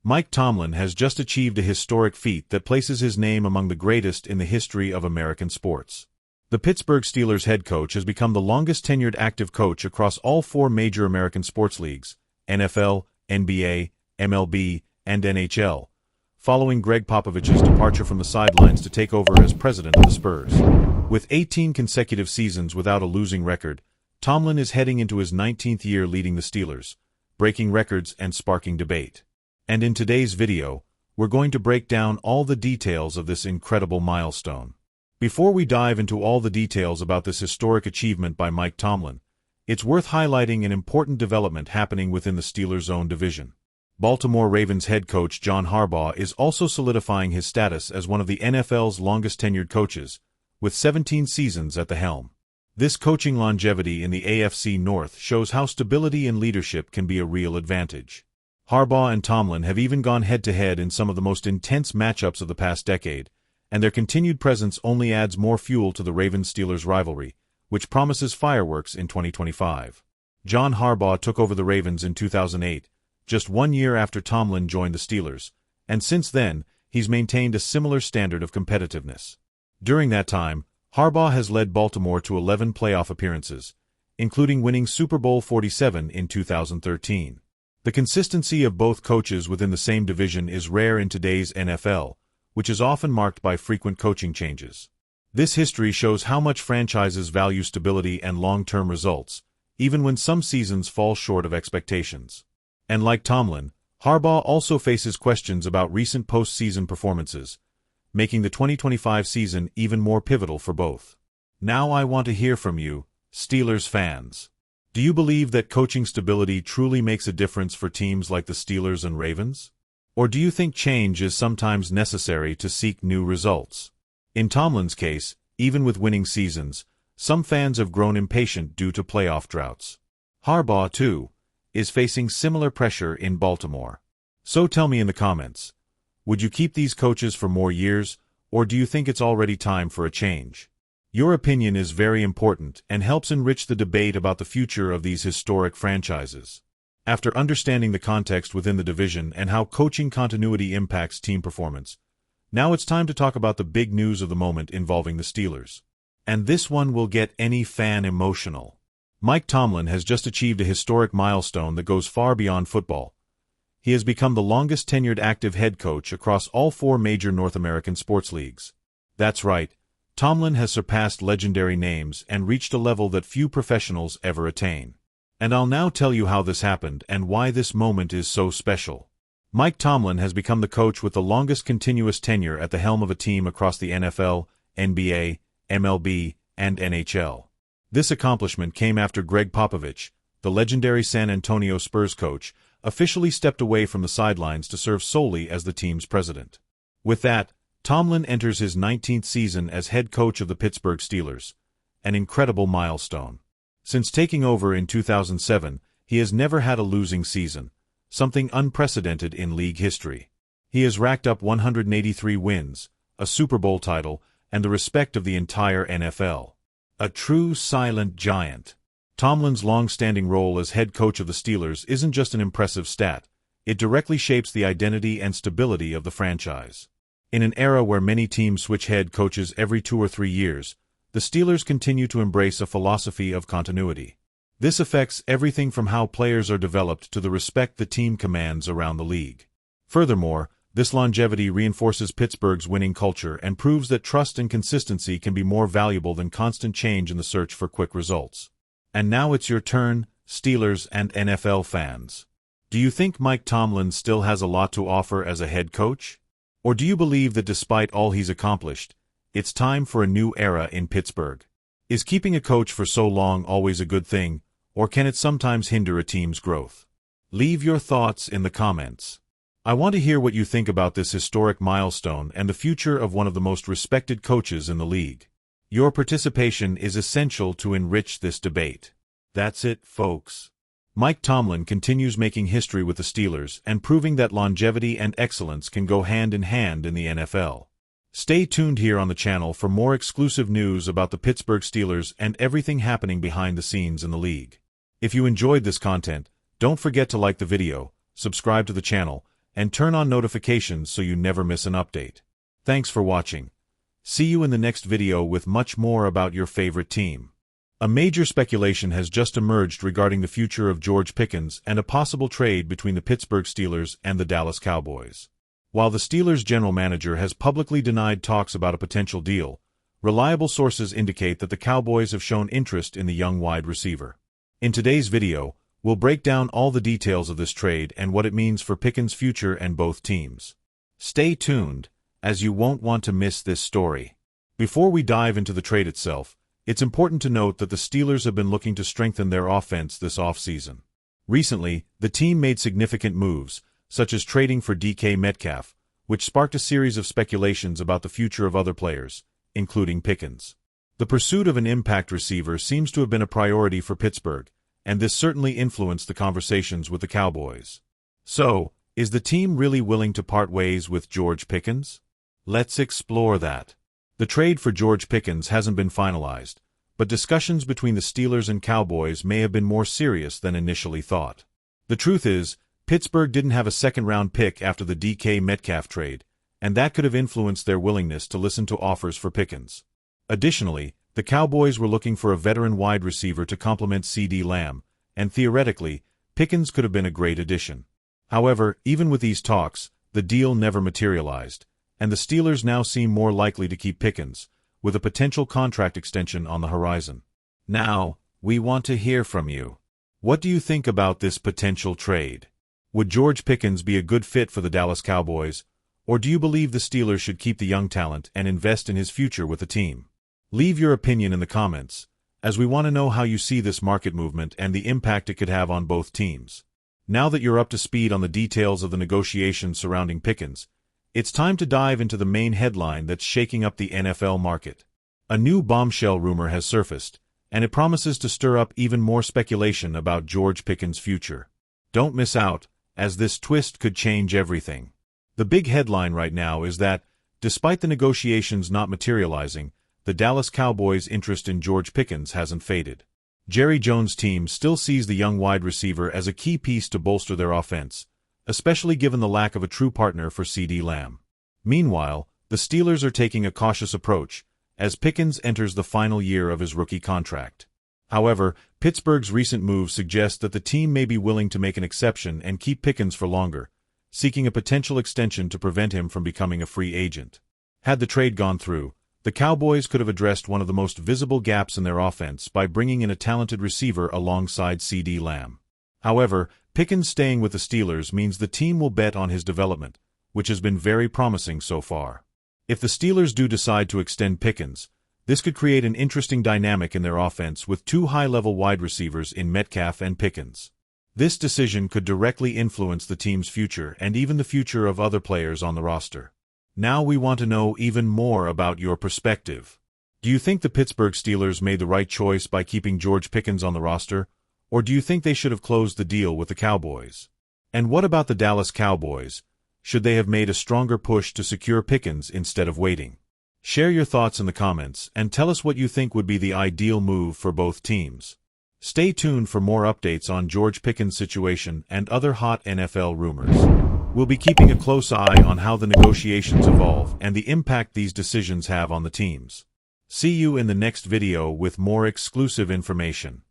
Mike Tomlin has just achieved a historic feat that places his name among the greatest in the history of American sports. The Pittsburgh Steelers head coach has become the longest-tenured active coach across all four major American sports leagues, NFL, NBA, MLB, and NHL, following Greg Popovich's departure from the sidelines to take over as president of the Spurs. With 18 consecutive seasons without a losing record, Tomlin is heading into his 19th year leading the Steelers, breaking records and sparking debate. And in today's video, we're going to break down all the details of this incredible milestone. Before we dive into all the details about this historic achievement by Mike Tomlin, it's worth highlighting an important development happening within the Steelers' own division. Baltimore Ravens head coach John Harbaugh is also solidifying his status as one of the NFL's longest-tenured coaches, with 17 seasons at the helm. This coaching longevity in the AFC North shows how stability and leadership can be a real advantage. Harbaugh and Tomlin have even gone head-to-head in some of the most intense matchups of the past decade, and their continued presence only adds more fuel to the Ravens-Steelers rivalry, which promises fireworks in 2025. John Harbaugh took over the Ravens in 2008, just 1 year after Tomlin joined the Steelers, and since then, he's maintained a similar standard of competitiveness. During that time, Harbaugh has led Baltimore to 11 playoff appearances, including winning Super Bowl 47 in 2013. The consistency of both coaches within the same division is rare in today's NFL, which is often marked by frequent coaching changes. This history shows how much franchises value stability and long-term results, even when some seasons fall short of expectations. And like Tomlin, Harbaugh also faces questions about recent postseason performances, making the 2025 season even more pivotal for both. Now I want to hear from you, Steelers fans. Do you believe that coaching stability truly makes a difference for teams like the Steelers and Ravens? Or do you think change is sometimes necessary to seek new results? In Tomlin's case, even with winning seasons, some fans have grown impatient due to playoff droughts. Harbaugh, too, is facing similar pressure in Baltimore. So tell me in the comments, would you keep these coaches for more years, or do you think it's already time for a change? Your opinion is very important and helps enrich the debate about the future of these historic franchises. After understanding the context within the division and how coaching continuity impacts team performance, now it's time to talk about the big news of the moment involving the Steelers. And this one will get any fan emotional. Mike Tomlin has just achieved a historic milestone that goes far beyond football. He has become the longest-tenured active head coach across all four major North American sports leagues. That's right, Tomlin has surpassed legendary names and reached a level that few professionals ever attain. And I'll now tell you how this happened and why this moment is so special. Mike Tomlin has become the coach with the longest continuous tenure at the helm of a team across the NFL, NBA, MLB, and NHL. This accomplishment came after Greg Popovich, the legendary San Antonio Spurs coach, officially stepped away from the sidelines to serve solely as the team's president. With that, Tomlin enters his 19th season as head coach of the Pittsburgh Steelers, an incredible milestone. Since taking over in 2007, he has never had a losing season, something unprecedented in league history. He has racked up 183 wins, a Super Bowl title, and the respect of the entire NFL. A true silent giant. Tomlin's long-standing role as head coach of the Steelers isn't just an impressive stat, it directly shapes the identity and stability of the franchise. In an era where many teams switch head coaches every 2 or 3 years, the Steelers continue to embrace a philosophy of continuity. This affects everything from how players are developed to the respect the team commands around the league. Furthermore, this longevity reinforces Pittsburgh's winning culture and proves that trust and consistency can be more valuable than constant change in the search for quick results. And now it's your turn, Steelers and NFL fans. Do you think Mike Tomlin still has a lot to offer as a head coach? Or do you believe that despite all he's accomplished, it's time for a new era in Pittsburgh? Is keeping a coach for so long always a good thing, or can it sometimes hinder a team's growth? Leave your thoughts in the comments. I want to hear what you think about this historic milestone and the future of one of the most respected coaches in the league. Your participation is essential to enrich this debate. That's it, folks. Mike Tomlin continues making history with the Steelers and proving that longevity and excellence can go hand in hand in the NFL. Stay tuned here on the channel for more exclusive news about the Pittsburgh Steelers and everything happening behind the scenes in the league. If you enjoyed this content, don't forget to like the video, subscribe to the channel, and turn on notifications so you never miss an update. Thanks for watching. See you in the next video with much more about your favorite team. A major speculation has just emerged regarding the future of George Pickens and a possible trade between the Pittsburgh Steelers and the Dallas Cowboys. While the Steelers' general manager has publicly denied talks about a potential deal, reliable sources indicate that the Cowboys have shown interest in the young wide receiver. In today's video, we'll break down all the details of this trade and what it means for Pickens' future and both teams. Stay tuned, as you won't want to miss this story. Before we dive into the trade itself, it's important to note that the Steelers have been looking to strengthen their offense this offseason. Recently, the team made significant moves, such as trading for DK Metcalf, which sparked a series of speculations about the future of other players, including Pickens. The pursuit of an impact receiver seems to have been a priority for Pittsburgh, and this certainly influenced the conversations with the Cowboys. So, is the team really willing to part ways with George Pickens? Let's explore that. The trade for George Pickens hasn't been finalized, but discussions between the Steelers and Cowboys may have been more serious than initially thought. The truth is, Pittsburgh didn't have a second-round pick after the DK Metcalf trade, and that could have influenced their willingness to listen to offers for Pickens. Additionally, the Cowboys were looking for a veteran wide receiver to complement CeeDee Lamb, and theoretically, Pickens could have been a great addition. However, even with these talks, the deal never materialized, and the Steelers now seem more likely to keep Pickens, with a potential contract extension on the horizon. Now, we want to hear from you. What do you think about this potential trade? Would George Pickens be a good fit for the Dallas Cowboys, or do you believe the Steelers should keep the young talent and invest in his future with the team? Leave your opinion in the comments, as we want to know how you see this market movement and the impact it could have on both teams. Now that you're up to speed on the details of the negotiations surrounding Pickens, it's time to dive into the main headline that's shaking up the NFL market. A new bombshell rumor has surfaced, and it promises to stir up even more speculation about George Pickens' future. Don't miss out, as this twist could change everything. The big headline right now is that, despite the negotiations not materializing, the Dallas Cowboys' interest in George Pickens hasn't faded. Jerry Jones' team still sees the young wide receiver as a key piece to bolster their offense, especially given the lack of a true partner for CeeDee Lamb. Meanwhile, the Steelers are taking a cautious approach, as Pickens enters the final year of his rookie contract. However, Pittsburgh's recent moves suggest that the team may be willing to make an exception and keep Pickens for longer, seeking a potential extension to prevent him from becoming a free agent. Had the trade gone through, the Cowboys could have addressed one of the most visible gaps in their offense by bringing in a talented receiver alongside CeeDee Lamb. However, Pickens staying with the Steelers means the team will bet on his development, which has been very promising so far. If the Steelers do decide to extend Pickens, this could create an interesting dynamic in their offense with two high-level wide receivers in Metcalf and Pickens. This decision could directly influence the team's future and even the future of other players on the roster. Now we want to know even more about your perspective. Do you think the Pittsburgh Steelers made the right choice by keeping George Pickens on the roster? Or do you think they should have closed the deal with the Cowboys? And what about the Dallas Cowboys? Should they have made a stronger push to secure Pickens instead of waiting? Share your thoughts in the comments and tell us what you think would be the ideal move for both teams. Stay tuned for more updates on George Pickens' situation and other hot NFL rumors. We'll be keeping a close eye on how the negotiations evolve and the impact these decisions have on the teams. See you in the next video with more exclusive information.